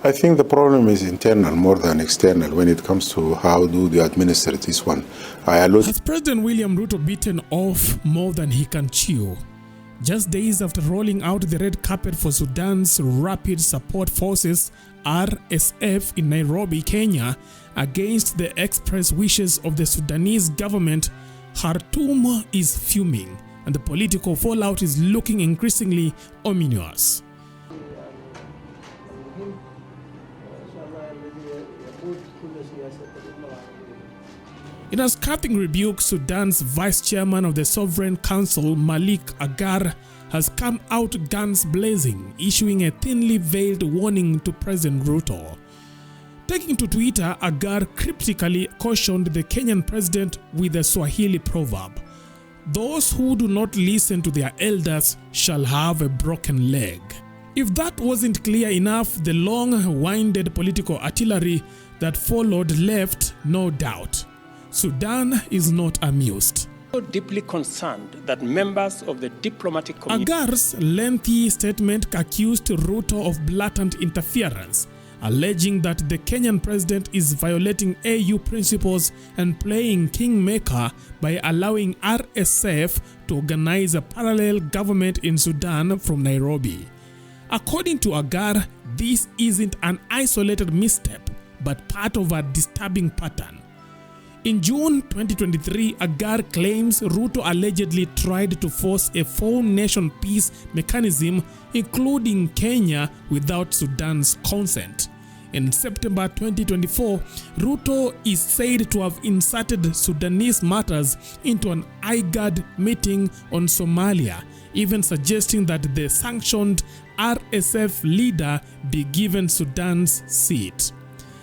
I think the problem is internal more than external when it comes to how do they administer this one. Has President William Ruto bitten off more than he can chew? Just days after rolling out the red carpet for Sudan's Rapid Support Forces RSF in Nairobi, Kenya, against the express wishes of the Sudanese government, Khartoum is fuming and the political fallout is looking increasingly ominous. In a scathing rebuke, Sudan's vice chairman of the Sovereign Council, Malik Agar, has come out guns blazing, issuing a thinly veiled warning to President Ruto. Taking to Twitter, Agar cryptically cautioned the Kenyan president with a Swahili proverb, "Those who do not listen to their elders shall have a broken leg." If that wasn't clear enough, the long-winded political artillery that followed left no doubt. Sudan is not amused. So deeply concerned that members of the diplomatic community. Agar's lengthy statement accused Ruto of blatant interference, alleging that the Kenyan president is violating AU principles and playing kingmaker by allowing RSF to organize a parallel government in Sudan from Nairobi. According to Agar, this isn't an isolated misstep, but part of a disturbing pattern. In June 2023, Agar claims Ruto allegedly tried to force a four-nation peace mechanism, including Kenya, without Sudan's consent. In September 2024, Ruto is said to have inserted Sudanese matters into an IGAD meeting on Somalia, even suggesting that the sanctioned RSF leader be given Sudan's seat.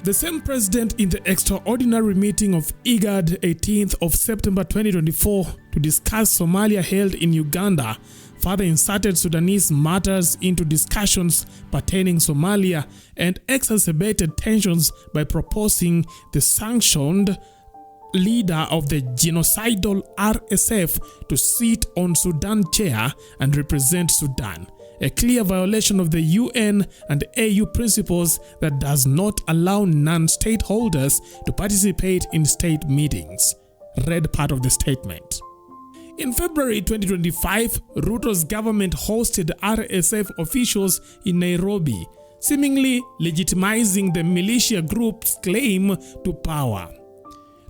The same president in the extraordinary meeting of IGAD 18th of September 2024 to discuss Somalia held in Uganda further inserted Sudanese matters into discussions pertaining Somalia and exacerbated tensions by proposing the sanctioned leader of the genocidal RSF to sit on Sudan chair and represent Sudan. A clear violation of the UN and AU principles that does not allow non-state holders to participate in state meetings. Read part of the statement. In February 2025, Ruto's government hosted RSF officials in Nairobi, seemingly legitimizing the militia group's claim to power.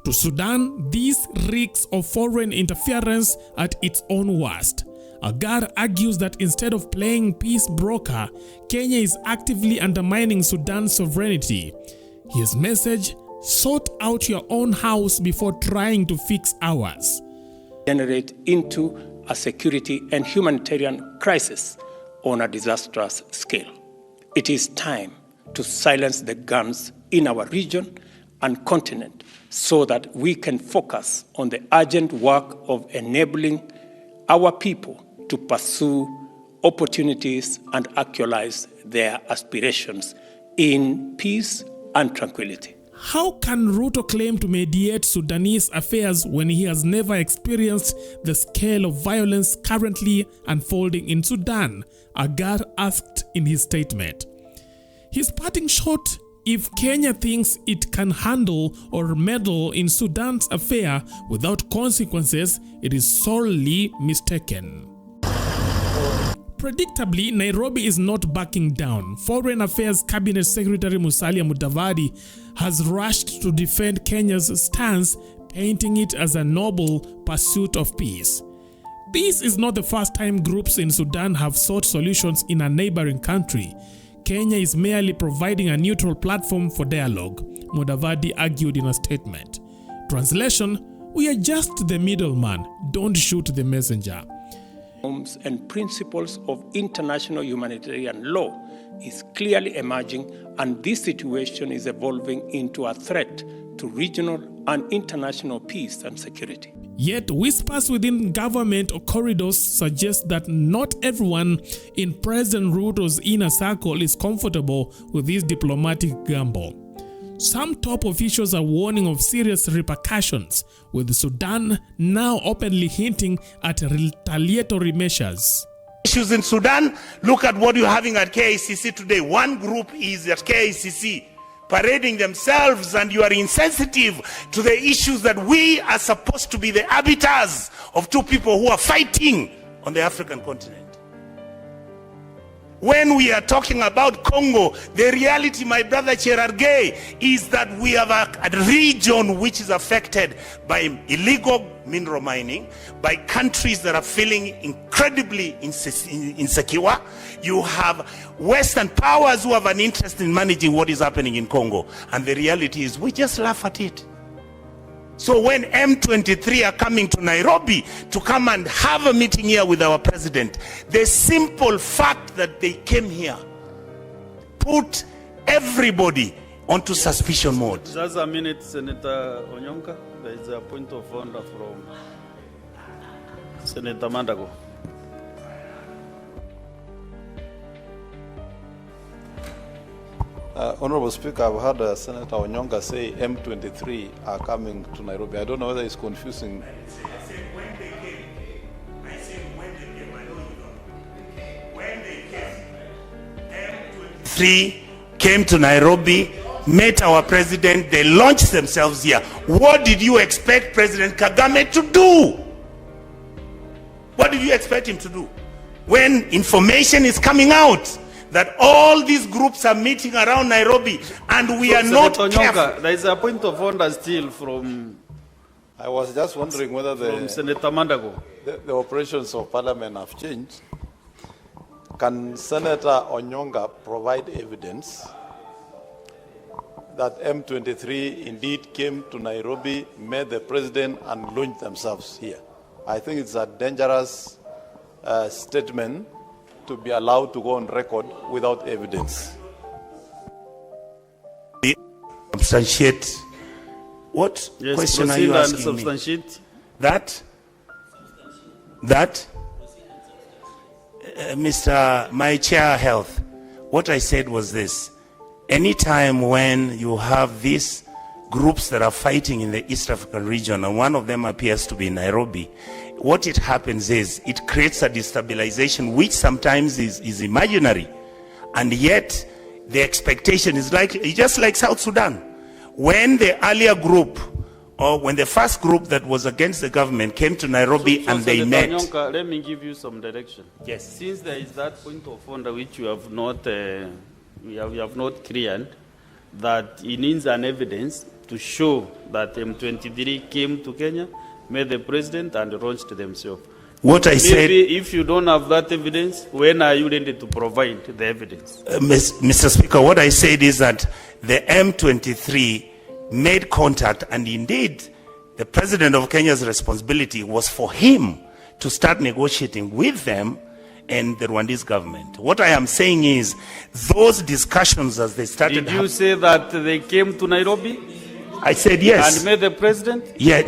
To Sudan, this reeks of foreign interference at its own worst. Agar argues that instead of playing peace broker, Kenya is actively undermining Sudan's sovereignty. His message: sort out your own house before trying to fix ours. Generate into a security and humanitarian crisis on a disastrous scale. It is time to silence the guns in our region and continent so that we can focus on the urgent work of enabling our people to pursue opportunities and actualize their aspirations in peace and tranquility. How can Ruto claim to mediate Sudanese affairs when he has never experienced the scale of violence currently unfolding in Sudan? Agar asked in his statement. His parting shot: if Kenya thinks it can handle or meddle in Sudan's affair without consequences, it is sorely mistaken. Predictably, Nairobi is not backing down. Foreign Affairs Cabinet Secretary Musalia Mudavadi has rushed to defend Kenya's stance, painting it as a noble pursuit of peace. This is not the first time groups in Sudan have sought solutions in a neighboring country. Kenya is merely providing a neutral platform for dialogue, Mudavadi argued in a statement. Translation: we are just the middleman, don't shoot the messenger. And principles of international humanitarian law is clearly emerging, and this situation is evolving into a threat to regional and international peace and security. Yet whispers within government corridors suggest that not everyone in President Ruto's inner circle is comfortable with this diplomatic gamble. Some top officials are warning of serious repercussions, with Sudan now openly hinting at retaliatory measures. issues in Sudan. Look at what you're having at KICC today. One group is at KICC parading themselves, and you are insensitive to the issues that we are supposed to be the arbiters of two people who are fighting on the African continent. When we are talking about Congo, the reality, my brother Cherargei, is that we have a region which is affected by illegal mineral mining, by countries that are feeling incredibly insecure. You have Western powers who have an interest in managing what is happening in Congo. And the reality is we just laugh at it. So when M23 are coming to Nairobi to come and have a meeting here with our president, the simple fact that they came here put everybody onto suspicion mode. Just a minute, Senator Onyonka. There is a point of order from Senator Mandago. Honorable Speaker, I've heard Senator Onyonga say M23 are coming to Nairobi. I don't know whether it's confusing. I said when they came. I said when they came. I know you don't. When they came, M23 came to Nairobi, met our president, they launched themselves here. What did you expect President Kagame to do? What did you expect him to do? When information is coming out that all these groups are meeting around Nairobi and we are not careful. There is a point of order still from... I was just wondering whether from Senator Mandago. The operations of Parliament have changed. Can Senator Onyonga provide evidence that M23 indeed came to Nairobi, met the president and launched themselves here? I think it's a dangerous statement to be allowed to go on record without evidence. Substantiate. What question are you asking substantiate me? That? Mr. My Chair Health, what I said was this. Anytime when you have these groups that are fighting in the East African region, and one of them appears to be Nairobi, what it happens is it creates a destabilization which sometimes is imaginary, and yet the expectation is just like South Sudan. When the earlier group, or when the first group that was against the government came to Nairobi and they met. Nyonka, let me give you some direction. Yes. Since there is that point of order which you have not, we have not cleared, that it needs an evidence to show that M23 came to Kenya, met the president and launched themselves. What I said, if you don't have that evidence, when are you ready to provide the evidence? Mr. Speaker, what I said is that the M23 made contact, and indeed the president of Kenya's responsibility was for him to start negotiating with them and the Rwandese government. What I am saying is those discussions as they started. Did you say that they came to Nairobi? I said yes. And met the president? Yeah.